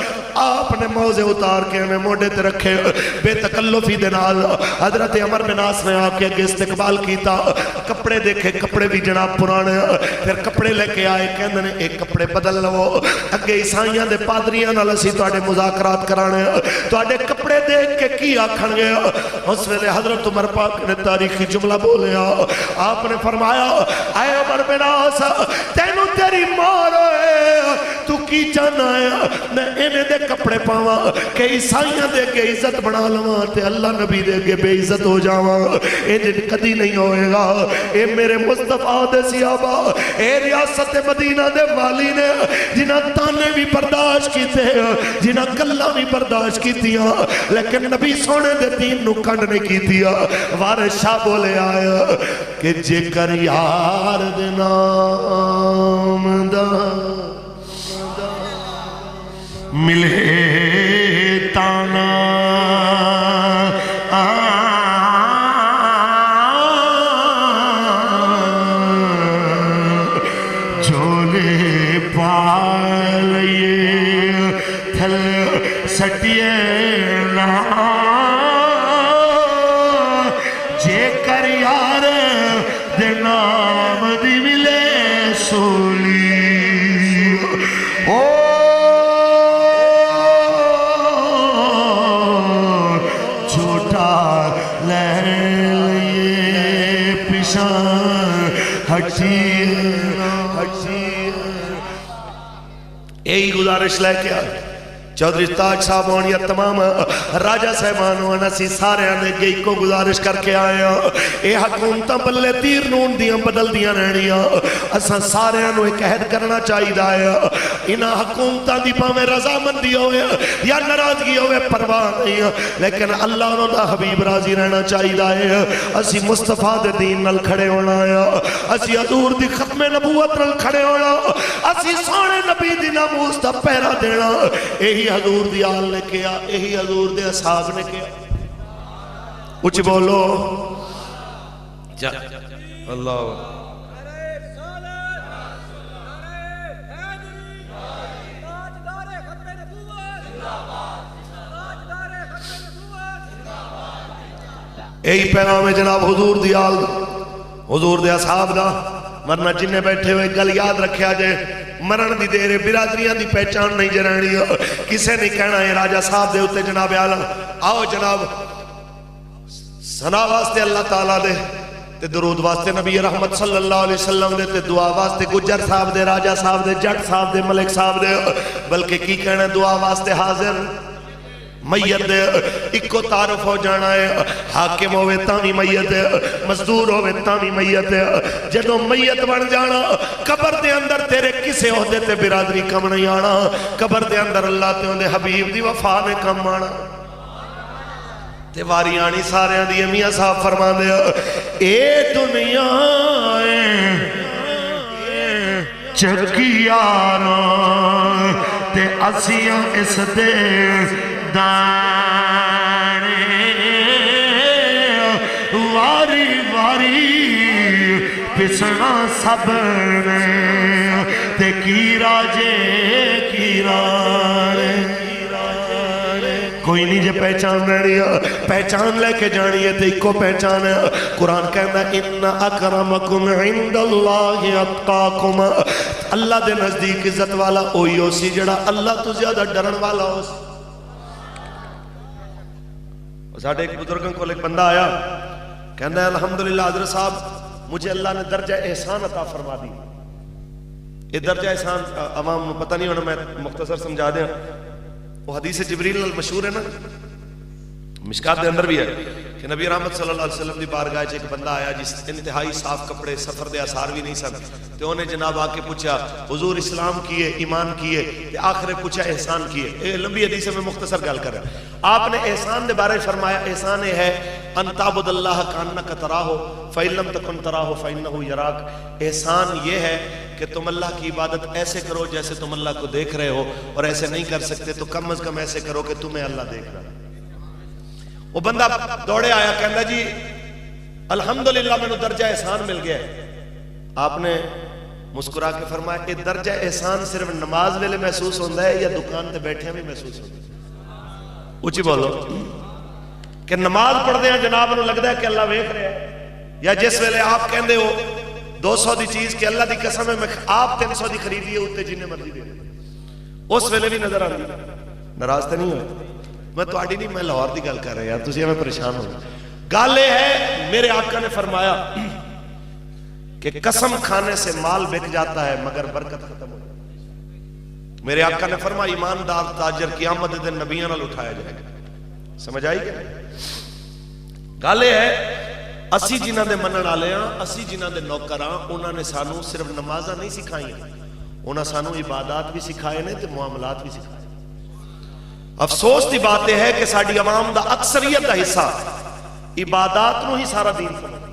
آپ نے موزے اتار کے ہمیں موڑے تے رکھے بے تکلفی دے نال. حضرت عمر بن عاص نے آ کے استقبال کیتا, کپڑے دیکھے کپڑے بھی جناب پرانے, پھر کپڑے لے کے آئے کہندے نے ایک کپڑے بدل لو, اگے عیسائیاں دے پادریاں نال اسی تواڈے مذاکرات کرانے, تواڈے کپڑے دیکھ کے کی آکھن گے. اس ویلے حضرت عمر پاک نے تاریخی جملہ بولیا, آپ نے فرمایا اے عمر بن عاص تینوں تیری مار ہوئے تو کی چاہنا ہے میں اینے دے کپڑے پاواں کہ عیسائیاں دے کے عزت بنا لواں تے اللہ نبی دے کے بے عزت ہو جاواں. اے جن کدی نہیں ہوئے گا. اے میرے مصطفیٰ دے صحابہ, اے ریاست مدینہ دے والی نے جنہ تانے بھی برداشت کیتے, جنہ گلاں بھی برداشت کیتیاں, لیکن نبی سونے دے دین نو کنڈ نہیں کیتیا. وارث شاہ بولے آیا کہ جے کر یار دے نام دا ملے تانا جھولے پالئے تھل سٹیے نا, جے کر یار دے نام دی ملے سولی. یہی گزارش لے کے آئے چودھری تاج صاحب یا تمام راجہ صاحبان وانا سی سارے آنے گئی کو گزارش کر کے آیا. اے حکومتاں بلے تیر نون دیاں بدل دیاں رہنیاں, اساں سارے آنوں ایک عہد کرنا چاہی دایا. انہاں حکومتاں دی پاویں رضامندی ہوئے یا ناراضگی ہوئے پرواہ نہیں, لیکن اللہ انہوں دا حبیب راضی رہنا چاہی دایا. اسی مصطفیٰ دے دین نل کھڑے ہونا آیا, اسی حضور دی ختم نبوت نل کھڑے ہونا, اسی سونے نبی دی ناموس دا پہرا دینا. یہی حضور دی آل نے کیا, یہی حضور دے اصحاب نے کیا. کچھ بولو اللہ. یہی پیغام ہے جناب حضور دی آل, حضور دے اصحاب دا. ورنہ جنہیں بیٹھے ہوئے گل یاد رکھیا جائے مرن دی دیر برادریاں دی پہچان نہیں جرانی, کسے نہیں کہنا ہے راجہ صاحب دے ہوتے جناب عالم. آؤ جناب ثنا واسطے اللہ تعالیٰ دے تے درود واسطے نبی رحمت صلی اللہ علیہ وسلم دے تے دعا واسطے گجر صاحب دے, راجہ صاحب دے, جٹ صاحب دے, ملک صاحب دے, بلکہ کی کہنا دعا واسطے حاضر میت دے. اکو تعارف ہو جانا ہے, حاکم ہوئے تامی میت ہے, مزدور ہوئے تامی میت ہے. جدو میت بن جانا قبر دے اندر تیرے کسے عہدے تے برادری کم نہیں آنا, قبر دے اندر اللہ تے اندے حبیب دی وفا نے کم آنا. تے واری آنی سارے آنی میاں صاحب فرما دے اے دنیا چکیانا تے اسیاں اس دے دانے واری واری پسنا صبر تے کی راجے کی رانے. کوئی نہیں جے پہچان رہنی ہے, پہچان لے کے جانی ہے تے ایک پہچان ہے. قرآن کہنا ان اکرمکم عند اللہ اتقاکم, اللہ دے نزدیک عزت والا اوہی ہو سی جڑا اللہ تو زیادہ ڈرن والا ہو سی. ساڑھے ایک بزرگوں کو ایک بندہ آیا کہنا ہے الحمدللہ حضرت صاحب مجھے اللہ نے درجہ احسان عطا فرما دی. یہ درجہ احسان عوام پتہ نہیں ہونا, میں مختصر سمجھا دیں. وہ حدیث جبریل المشہور ہے نا, مشکات دے اندر بھی ہے کہ نبی رحمت صلی اللہ علیہ وسلم دی بارگاہ ایک بندہ آیا جس انتہائی صاف کپڑے، سفر دے آثار بھی نہیں سن، تو انہیں جناب آ کے پوچھا حضور اسلام کیے، ایمان کیے، تے آخر پوچھا احسان کیے. اے لمبی حدیث میں مختصر گل کر رہا ہے. آپ نے احسان دے بارے فرمایا احسان یہ ہے ان تعبد اللہ کانک تراہ فإن لم تکن تراہ فإنہ یراک. احسان یہ ہے کہ تم اللہ کی عبادت ایسے کرو جیسے تم اللہ کو دیکھ رہے ہو، اور ایسے نہیں کر سکتے تو کم از کم ایسے کرو کہ تمہیں اللہ دیکھ رہا ہے. وہ بندہ دوڑے آیا کہندا جی الحمدللہ میں نے درجہ احسان مل گیا ہے. آپ نے مسکرا کے فرمایا یہ درجہ احسان صرف نماز ویلے محسوس ہوتا ہے یا دکان تے بیٹھے بھی محسوس ہوتا ہے؟ اچھی بولو. کہ نماز پڑھتے ہیں جناب نو لگتا ہے کہ اللہ ویکھ رہا ہے، یا جس ویلے آپ کہندے ہو 200 دی چیز کہ اللہ دی قسم ہے میں آپ 300 دی خریدی ہے اتنے جنہیں مرضی دے اس ویلے بھی نظر آتی. ناراض تو نہیں ہوئے؟ میں تہاڈی نہیں، میں لاہور دی گل کر رہا یار، تسی میں پریشان ہو. گل یہ ہے میرے آقا نے فرمایا کہ قسم کھانے سے مال بک جاتا ہے مگر برکت ختم ہو جاتی ہے. میرے آقا نے فرمایا ایماندار تاجر قیامت دن نبیوں نال اٹھایا جائے گا. سمجھ آئی کہ گل یہ ہے اسی جنہاں دے منن والے ہاں، اسی جنہاں دے نوکر ہاں، انہاں نے سانو صرف نمازاں نہیں سکھائیاں، انہاں سانو عبادات بھی سکھائے نے تے معاملات بھی سکھائے. افسوس دی بات یہ ہے کہ ساڈی عوام دا اکثریت دا حصہ عبادات نو ہی سارا دین سمجھدا.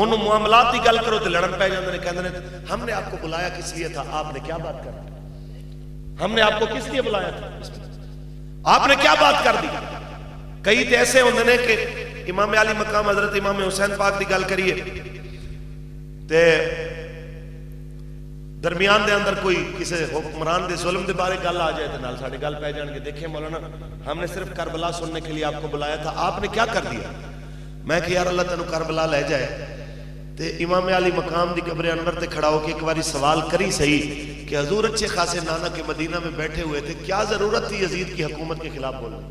انہوں معاملات کی گل کرو تو لڑن پہ جاندے نے، کہندے نے ہم نے آپ کو بلایا کس لیے تھا؟ آپ نے کیا بات کر دی؟ ہم نے آپ کو کس لیے بلایا تھا؟ آپ نے کیا بات کر دی؟ کئی تے ایسے ہوندے نے کہ امام علی مقام حضرت امام حسین پاک دی گل کریے تے درمیان دے اندر کوئی کسی حکمران دے ظلم دے بارے گل آ جائے تو نال ساڑھے گل پہ جان کے دیکھیں مولانا ہم نے صرف کربلا سننے کے لیے آپ کو بلایا تھا، آپ نے کیا کر دیا؟ میں کہ یار اللہ تینوں کربلا لے جائے. تے امام علی مقام دی قبر انور تے کھڑا ہو کے ایک باری سوال کری صحیح کہ حضور اچھے خاصے نانا کے مدینہ میں بیٹھے ہوئے تھے، کیا ضرورت تھی یزید کی حکومت کے خلاف بولنے؟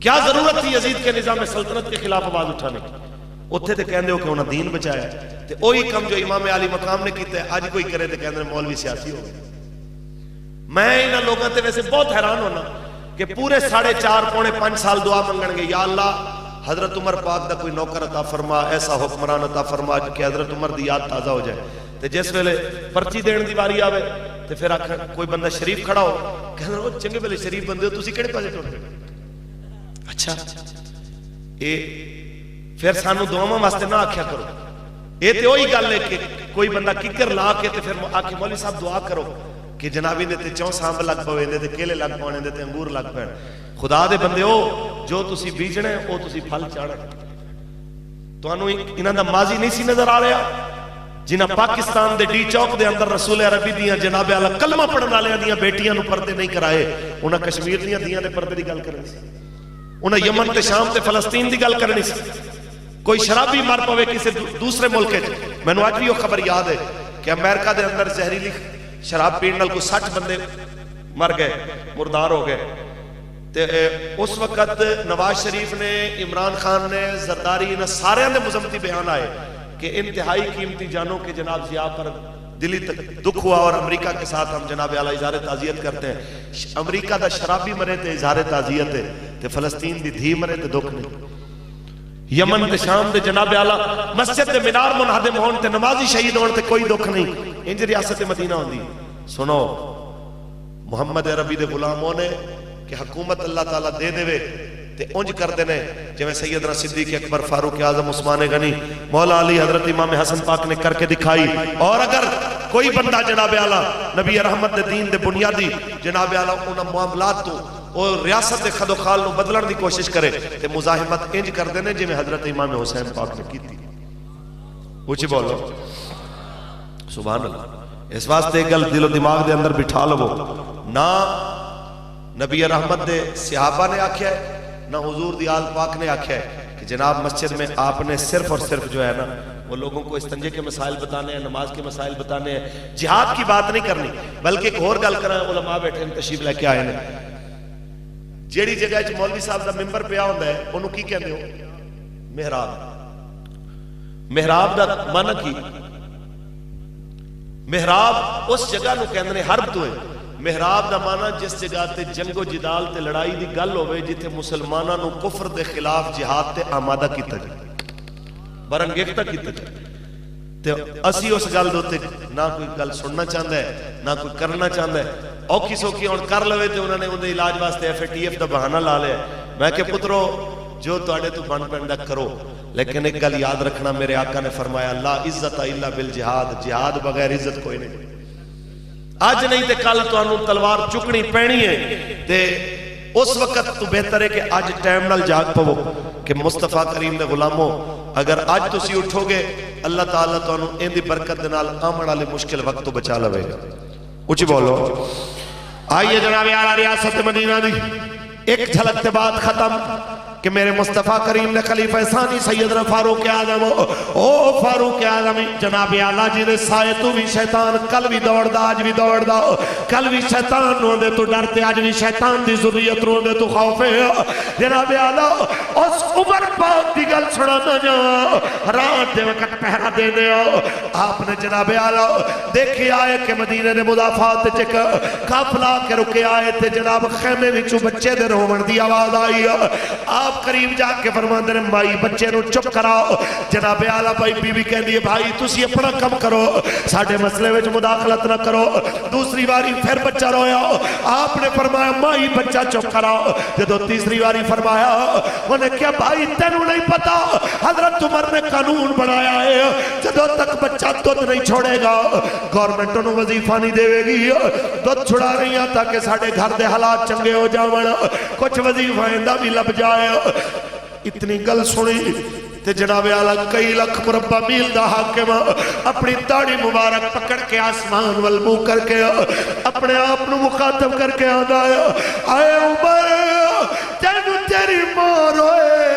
کیا ضرورت تھی یزید کے نظام سلطنت کے خلاف آواز اٹھانے کی؟ اتھے تے کہندے ہو کہ انہاں دین بچایا. تے وہی کم جو امام علی مقام نے کیتا ہے آج کوئی کرے تے کہندے مولوی سیاسی ہو گئے. میں انہاں لوگوں تے ویسے بہت حیران ہونا کہ پورے 4.5 پونے 5 سال دعا منگن گے یا اللہ حضرت عمر پاک دا کوئی نوکر عطا فرما، ایسا حکمران عطا فرما کہ حضرت عمر دی یاد تازہ ہو جائے. تے جس ویلے پرچی دین دی واری آوے تے پھر آکھن کوئی بندہ شریف کھڑا ہو کہندے او چنگے ویلے شریف بندے ہو تسی کہڑے پاسے ٹر گئے؟ اچھا اے پھر سانو دعاواں واسطے نہ آکھیا کرو. اے تے وہی گل ہے کہ کوئی بندہ ککر لا کے تے پھر آکھے مولوی صاحب دعا کرو کہ جنابی دے تے چوں سانب لگ پوے دے تے کیلے لگ پانے دے تے انگور لگ پین. خدا دے بندے ہو جو تسی بیجنے او تسی پھل چاڑھنے. تانوں انہاں دا ماضی نہیں سی نظر آ رہا جنہاں پاکستان دے ڈی چوک دے اندر رسول عربی دیاں جناب اعلی کلمہ پڑھن والیاں دیاں بیٹیاں نو پردے نہیں کرائے، انہاں کشمیر دیاں دیاں دے پردے دی گل کرنی سی، انہاں یمن تے شام تے فلسطین دی گل کرنی سی. کوئی شرابی مر پوے کسی دوسرے ملک ہے. میں نے آج بھی وہ خبر یاد ہے کہ امریکہ دے اندر زہریلی شراب پین نال کو 60 بندے مر گئے، مردار ہو گئے. تے اس وقت نواز شریف نے، عمران خان نے، زرداری نے سارے دے مذمتی بیان آئے کہ انتہائی قیمتی جانوں کے جناب ضیاء پر دلی دکھ ہوا اور امریکہ کے ساتھ ہم جناب اعلیٰ اظہار تعزیت کرتے ہیں. امریکہ دا شرابی مرے تے اظہار تعزیت ہے تے فلسطین دی دھی مرے تے دکھ نہیں. یمن تے شام دے جناب اعلیٰ مسجد دے مینار منہدم ہون تے نمازی شہید ہون تے کوئی دکھ نہیں. انج ریاست مدینہ ہوندی. سنو محمد عربی دے غلام ہونے کہ حکومت اللہ تعالیٰ دے دے وے تے انج کر دینے جویں سیدنا صدیق اکبر، فاروق اعظم، عثمان غنی، مولا علی، حضرت امام حسن پاک نے کر کے دکھائی. اور اگر کوئی بندہ جناب اعلیٰ نبی رحمت دے دین دے بنیادی جناب اعلیٰ انہاں معاملات تو اور ریاست دے خد و خال نو بدلن دی کوشش کرے تے مزاحمت انج کر دینے جویں حضرت امام حسین پاک نے کی تھی. اونچی بولو سبحان اللہ. اس واسطے گل دل و دماغ دے اندر بٹھا لو نہ نبی رحمت دے صحابہ نے آکھیا ہے نہ حضور دی آل پاک نے آکھیا ہے کہ جناب مسجد میں آپ نے صرف اور صرف جو ہے نا وہ لوگوں کو استنجے کے مسائل بتانے ہیں، نماز کے مسائل بتانے ہیں، جہاد کی بات نہیں کرنی. بلکہ ایک اور گل کریں، علماء بیٹھے ہیں تشریف لے کے آئے ہیں. جیڑی جگہ وچ مولوی صاحب دا ممبر پیا ہوندا ہے اونوں کی کہندے ہو؟ محراب. محراب دا معنی کی؟ محراب اس جگہ نو کہندے نے حرب تو ہے. محراب دا مانا جس جگہ تے جنگ و جدال تے لڑائی دی گل ہوئے جتھے مسلماناں نو کفر دے خلاف جہاد تے آمادہ کیتا جائے برنگیختہ کیتا جائے تے اسی اس گل دوتے نہ کوئی گل سننا چاہتا ہے نہ کوئی کرنا چاہتا ہے اوکھی سوکھی اور کر لوے تے انہوں نے انہیں علاج واسطے FATF دا بہانہ لا لیا میں کہ پترو جو تواڈے تو بن پیندا کرو لیکن ایک گل یاد رکھنا میرے آقا نے فرمایا لا عزت الا بالجہاد جہاد بغیر عزت کوئی نہیں آج نہیں تے کل تانوں تلوار چکنی پینی ہے تے اس وقت تو بہتر ہے کہ آج ٹائم نال جاگ پو کہ مصطفیٰ کریم دے غلاموں اگر آج تسی اٹھو گے اللہ تعالیٰ تانوں ان دی برکت دے نال آمن والے مشکل وقت تو بچا لوے گا اونچی بولو آئیے جناب اعلیٰ ریاست مدینہ دی ایک جھلک تے بعد ختم کہ میرے مصطفیٰ کریم نے خلیفہ ثانی سیدنا فاروق اعظم او فاروق اعظم جناب اعلیٰ جی دے سائے تو بھی شیطان کل بھی دوڑ دا آج بھی دوڑ دا کل بھی شیطان رون دے تو ڈرتے آج بھی شیطان دی ذریت رون دے تو خوف ہے جناب اعلیٰ اس عمر پاک دی گل سنانا جا رات دے وقت پہرا دے دے آپ نے جناب اعلیٰ دیکھے آئے کہ مدینہ نے مدافعات چک کافلا کے رکے آئے تھے جناب خیمے وچوں بچے دے رومن دی آواز آئی آپ قریب جا کے فرماندے نے مائی بچے نو چپ کراؤ جناب اعلیٰ بھائی بی بی کہہ دیئے بھائی تسی اپنا کم کرو ساڑھے مسئلے وچ مداخلت نہ کرو دوسری باری پھر بچہ رویا آپ نے فرمایا مائی بچہ چپ کراؤ جدو تیسری باری فرمایا انہیں کیا بھائی تینو نہیں پتا حضرت عمر نے قانون بنایا ہے جدو تک بچہ دودھ نہیں چھوڑے گا گورنمنٹ انہوں وظیفہ نہیں دے گی دودھ چھڑا رہی ہیں تاکہ ساڑھے گھر دے حالات چنگے ہو جاؤں کچھ وظیفہ اندہ بھی لب جائے اتنی گل سنی تے جناب اعلیٰ کئی لکھ مربع میل دا حاکم اپنی داڑھی مبارک پکڑ کے آسمان والمو کر کے اپنے آپ نو مخاطب کر کے آنا آئے عمر تینو تیری ماں روئے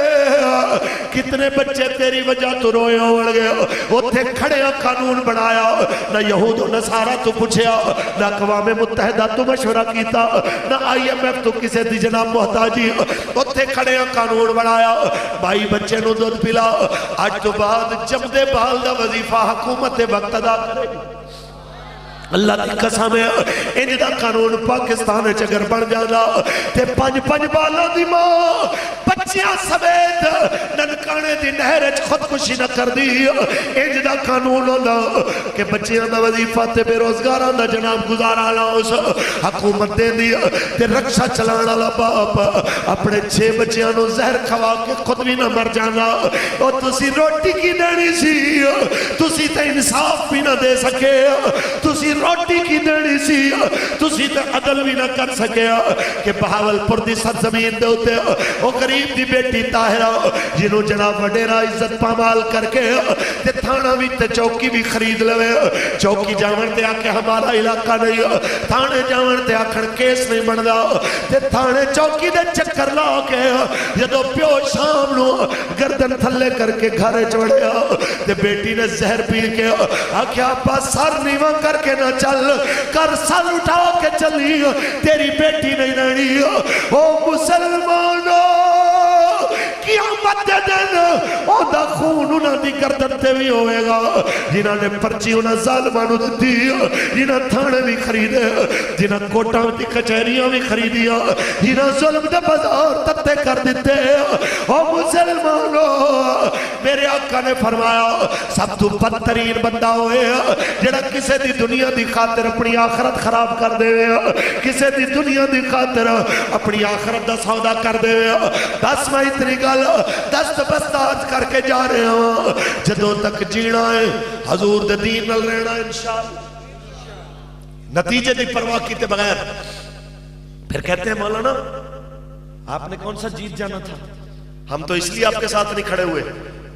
کتنے بچے تیری وجہ تو روئے ہوڑ گئے وہ تھے کھڑے قانون بنایا نہ یہود و نصارہ تو پوچھیا نہ اقوام متحدہ تو مشورہ کیتا نہ IMF تو کسے دی جناب محتاجی وہ تھے کھڑے قانون بنایا بھائی بچے نو دودھ پلا آج تو بعد جب دے بال دا وظیفہ حکومت وقت ادا کرے گی اللہ دی قسم ہے انج دا قانون پاکستان چگر بڑھ جانا تے پنج بالا دی ماں بچیاں سمیت ننکانے دی نہرچ خودکشی نہ کر دی انج دا قانون ہونا کہ بچیاں دا وظیفہ تے بے روزگاران دا جناب گزارا لاؤس حکومت دے دی تے رکشہ چلانا باپ اپنے 6 بچیاں نو زہر کھوا کے خود بھی نہ مر جانا اور تسی روٹی کی دینی سی تسی تے انصاف بھی نہ دے سکے تسی روٹی کی دینی سی تسی تے عدل بھی نہ کر سکے کہ بہاول پر دی سرزمین دے ہوتے وہ غریب دی بیٹی طاہرہ جنہوں جناب وڈیرہ عزت پامال کر کے تے تھانا بھی تے چوکی بھی خرید لوے چوکی جاون تے آکے ہمارا علاقہ نہیں تھانے جاون تے آکھن کیس نہیں بندا تے تھانے چوکی دے چکر لا کے جدو پیو شام نو گردن تھلے کر کے گھرے چوڑیا تے بیٹی نے زہر پی کے آکھیا پاس سر نیواں کر کے نہ چل کر سر اٹھا کے چلی تیری بیٹی نہیں رہنی او مسلمانوں قیامت دے دن او دا خون انہاں دی گردن تے بھی ہوئے گا جنہاں نے پرچی انہاں ظالمانوں دی جنہاں تھانے بھی خریدے جنہاں کوٹاں دی کچہریاں بھی خریدیا جنہاں ظلم دے بازار تتے کر دیتے او مسلمانوں میرے آقا نے فرمایا سب تو بدترین بندہ ہوئے جڑا کسے دی دنیا دی خاطر اپنی آخرت خراب کر دے کسے دی دنیا دی خاطر اپنی آخرت دا سودا کر دے دس میں اتنی گل دست بستاج کر کے جا رہے ہیں جدوں تک جینا ہے حضور دے دین نل رہنا انشاءاللہ نتیجے دی پرواہ کیتے بغیر پھر کہتے ہیں مولانا آپ نے کون سا جیت جانا تھا ہم تو اس لیے آپ کے ساتھ نہیں کھڑے ہوئے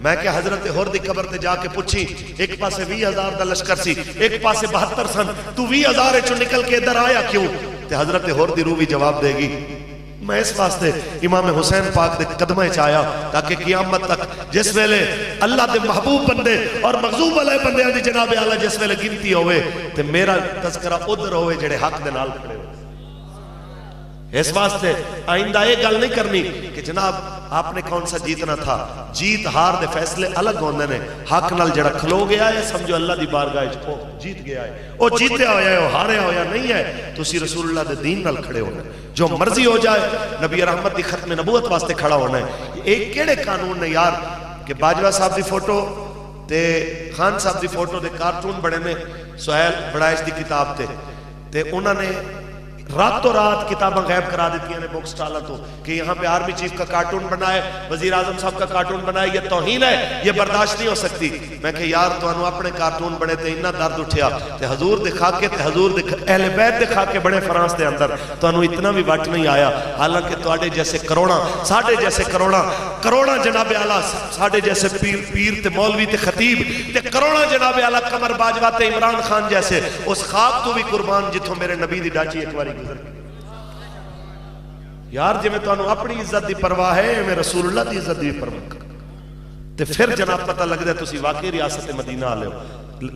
میں کہ حضرت ہور دی قبر تے جا کے پوچھی ایک پاسے 20,000 دا لشکر سی ایک پاسے 72 سن تو 20,000 چو نکل کے ادھر آیا کیوں تے حضرت ہور دی روح بھی جواب دے گی میں اس واسطے امام حسین پاک دے قدمہ چاہیا تاکہ قیامت تک جس ویلے اللہ دے محبوب بندے اور مغضوب علیہ بندے دی جناب اعلیٰ جس ویلے گنتی ہوئے تے میرا تذکرہ ادھر ہوئے جڑے حق دے نال کھڑے ہوئے اس واسطے آئندہ ایک گل نہیں کرنی کہ جناب آپ نے کون سا جیتنا تھا؟ جیت ہار دے فیصلے الگ ہوندے نے. حق نال جڑا کھلو گیا ہے سمجھو اللہ دی بارگاہ وچ او جیت گیا ہے. او جیتیا ہویا ہے او ہاریا ہویا نہیں ہے. تسی رسول اللہ دے دین نال کھڑے ہونا ہے. جو مرضی ہو جائے نبی رحمت دی ختم نبوت واسطے کھڑا ہونا ہے. ایک کیڑے قانون نے یار کہ باجوہ صاحب دی فوٹو تے خان صاحب دی فوٹو دے کارٹون بڑے نے سہیل بڑائش دی کتاب تے انہوں نے راتوں رات کتابیں غائب کرا دیتی ہیں بک سٹالہ تو کہ یہاں پہ آرمی چیف کا کارٹون بنا ہے, وزیر اعظم صاحب کا کارٹون بنا ہے, یہ توہین ہے, یہ برداشت نہیں ہو سکتی. میں کہ یار تو انہوں اپنے کارٹون بڑے تے اتنا درد اٹھیا تے حضور دکھا کے تے حضور اہل بیت دکھا کے بڑے فرانس دے اندر تو انہوں اتنا بھی وٹ نہیں آیا. حالانکہ توڑے جیسے کروڑا ساڑھے جیسے کروڑا جناب اعلیٰ ساڑھے جیسے پیر تے مولوی تے خطیب تے کروڑا جناب اعلیٰ قمر باجوہ تے عمران خان جیسے اس خواب تو بھی قربان جتوں میرے نبی دی ڈاچی ایک باری گزر گئی. یار جی میں تو انہوں اپنی عزت دی پرواہ ہے میں رسول اللہ دی عزت دی پرواہ تے پھر جناب پتہ لگ دے تسی واقعی ریاست مدینہ آ لے ہو.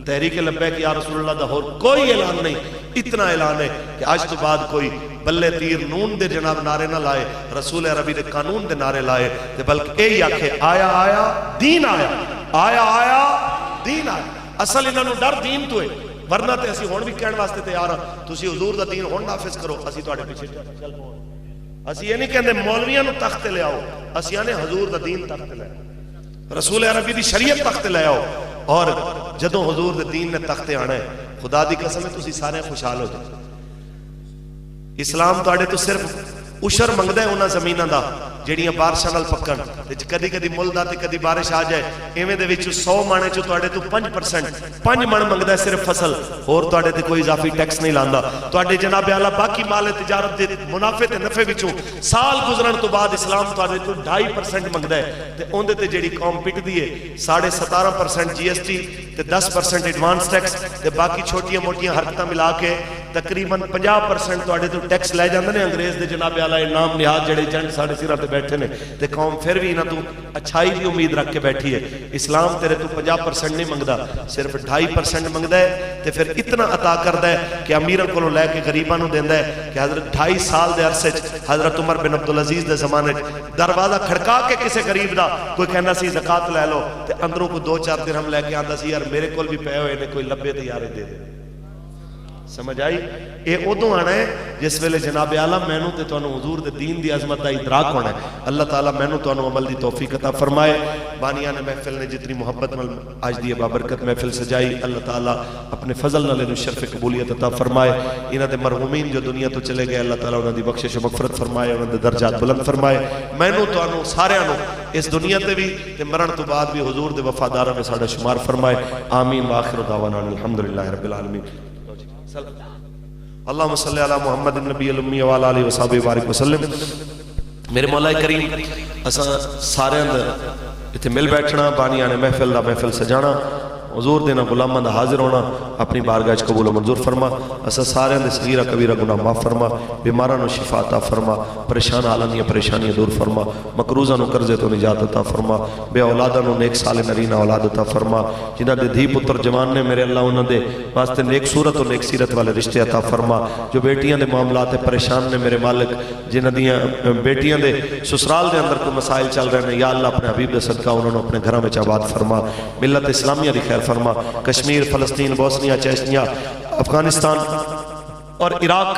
تحریک لبیک یا رسول اللہ دا اور کوئی اعلان نہیں, اتنا اعلان ہے کہ آج تو بعد کوئی بلے تیر نون دے جناب نعرے نہ لائے, رسول عربی دے قانون دے نعرے لائے تے بلکہ اے آکھے آیا آیا دین آیا, آیا آیا دین آیا. اصل انہوں ڈر دین تو ہے, ورنہ تے اسی ہون بھی کہنے واسطے تیار ہاں تسی حضور دا دین ہون نافذ کرو, اسی تو آڑے پیچھے چل پاؤں. اسی یہ نہیں کہندے مولویاں نو تخت لے آؤ, اسی آنے حضور دا دین تخت لے آؤ, رسول عربی دی شریعت تخت لے آؤ. اور جدوں حضور دے دین نے تخت آنا ہے خدا دی قسم ہے تسی سارے خوشحال ہو جائے. اسلام تو آڑے تو صرف اشر منگدہ ہے انہاں زمینہ دا جڑیاں بارشاں نال پکن کدی کدی مل دا تے کدی بارش آ جائے ایویں دے وچ 100 مانے چوں تواڈے تو 5% 5 من منگدا ہے صرف فصل, اور تواڈے تے کوئی اضافی ٹیکس نہیں لاندا. تواڈے جناب اعلیٰ باقی مال تجارت دے منافع تے نفع وچوں سال گزرن تو بعد اسلام تواڈے تو 2.5% منگدا ہے تے اوندے تے جڑی قوم پٹدی ہے 17.5% جی ایس ٹی تے 10% ایڈوانس ٹیکس تے باقی چھوٹیاں موٹیاں حرکتاں ملا کے تقریباً 50% تواڈے تو ٹیکس لے جاندے نے انگریز دے جناب اعلیٰ نام نہاد جڑے جنڈ ساڑے سراں تے بیٹھے نے تے قوم پھر بھی انہاں تو اچھائی دی امید رکھ کے بیٹھی ہے. اسلام تیرے تو 50% نہیں منگدا, صرف 2.5% منگدا ہے تے پھر اتنا عطا کردا ہے کہ امیراں کولوں لے کے غریباں نوں دیندا ہے کہ حضرت 2.5 سال دے عرصے حضرت عمر بن عبدالعزیز دے زمانے دروازہ کھڑکا کے کسے غریب دا کوئی کہنا سی زکات لے لو تے اندروں کو 2-4 درہم لے کے آندا سی یار میرے کول بھی پے ہوئے نے کوئی لبے تے یارے دے دے. سمجھ آئی؟ اے ادوں آنا ہے جس ویلے جناب اعلیٰ مینوں تے تانوں حضور دے دین دی عظمت دا ادراک ہونا ہے. اللہ تعالیٰ مینوں تانوں عمل دی توفیق عطا فرمائے. بانیان محفل نے جتنی محبت نال آج دی بابرکت محفل سجائی اللہ تعالیٰ اپنے فضل نال انہوں شرف قبولیت عطا فرمائے. انہاں دے مرحومین جو دنیا تو چلے گئے اللہ تعالیٰ انہاں دی بخشش و مغفرت فرمائے, انہاں دے درجات بلند فرمائے. مینوں تانوں سارے انہوں اس دنیا تے بھی تے مرن تو بعد بھی حضور دے وفاداراں میں ساڈا شمار فرمائے. آمین وآخر دعوانا الحمدللہ رب العالمین. اللہم صلی علی محمد النبی الامی وعلی آلہ وصحبہ بارک وسلم. میرے مولا کریم اساں سارے اندر اتنے مل بیٹھنا, بانیان محفل دا محفل سجانا, حضور دینا غلاماں دا حاضر ہونا, اپنی بارگاہ قبول و منظور فرما. اساں سارے اندر صغیرہ کبیرہ گناہ معاف فرما, بیماراں نو شفا عطا فرما, پریشان حالاں دیاں پریشانیاں دور فرما, مقروضاں نو قرضے تو نجات عطا فرما, بے اولاداں نو نیک سال نرینہ اولاد عطا فرما, جنہاں دے دھی پتر جوان نے میرے اللہ انہاں دے واسطے نیک صورت و نیک سیرت والے رشتے عطا فرما. جو بیٹیاں دے معاملات پریشان نے میرے مالک, جنہاں دیاں بیٹیاں دے سسرال دے اندر کوئی مسائل چل رہے ہیں یا اللہ اپنے حبیب دے صدقہ انہوں نے اپنے گھروں میں آباد فرما. ملت اسلامیہ دی خیر فرما. کشمیر, فلسطین, بوسنیا, چیچنیا, افغانستان اور عراق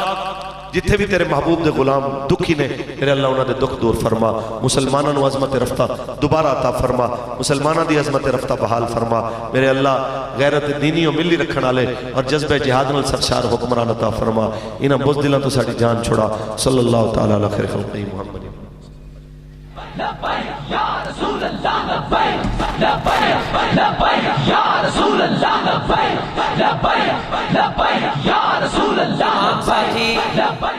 جتھے بھی تیرے محبوب دے غلام دکھی نے میرے اللہ انہاں دے دکھ دور فرما. مسلمانوں نو عظمت رفتہ دوبارہ عطا فرما, مسلمانوں دی عظمت رفتہ بحال فرما. میرے اللہ غیرت دینی و ملی رکھن والے اور جذبہ جہاد نال سرشار حکمران عطا فرما. انہاں بزدلاں تو ساڈی جان چھڑا. صلی اللہ تعالی علی خیر خلقہ محمد. لبیک یا رسول اللہ, لبیک لبیک لبیک یا رسول اللہ, لبیک لبیک لبیک یا رسول اللہ, لبیک.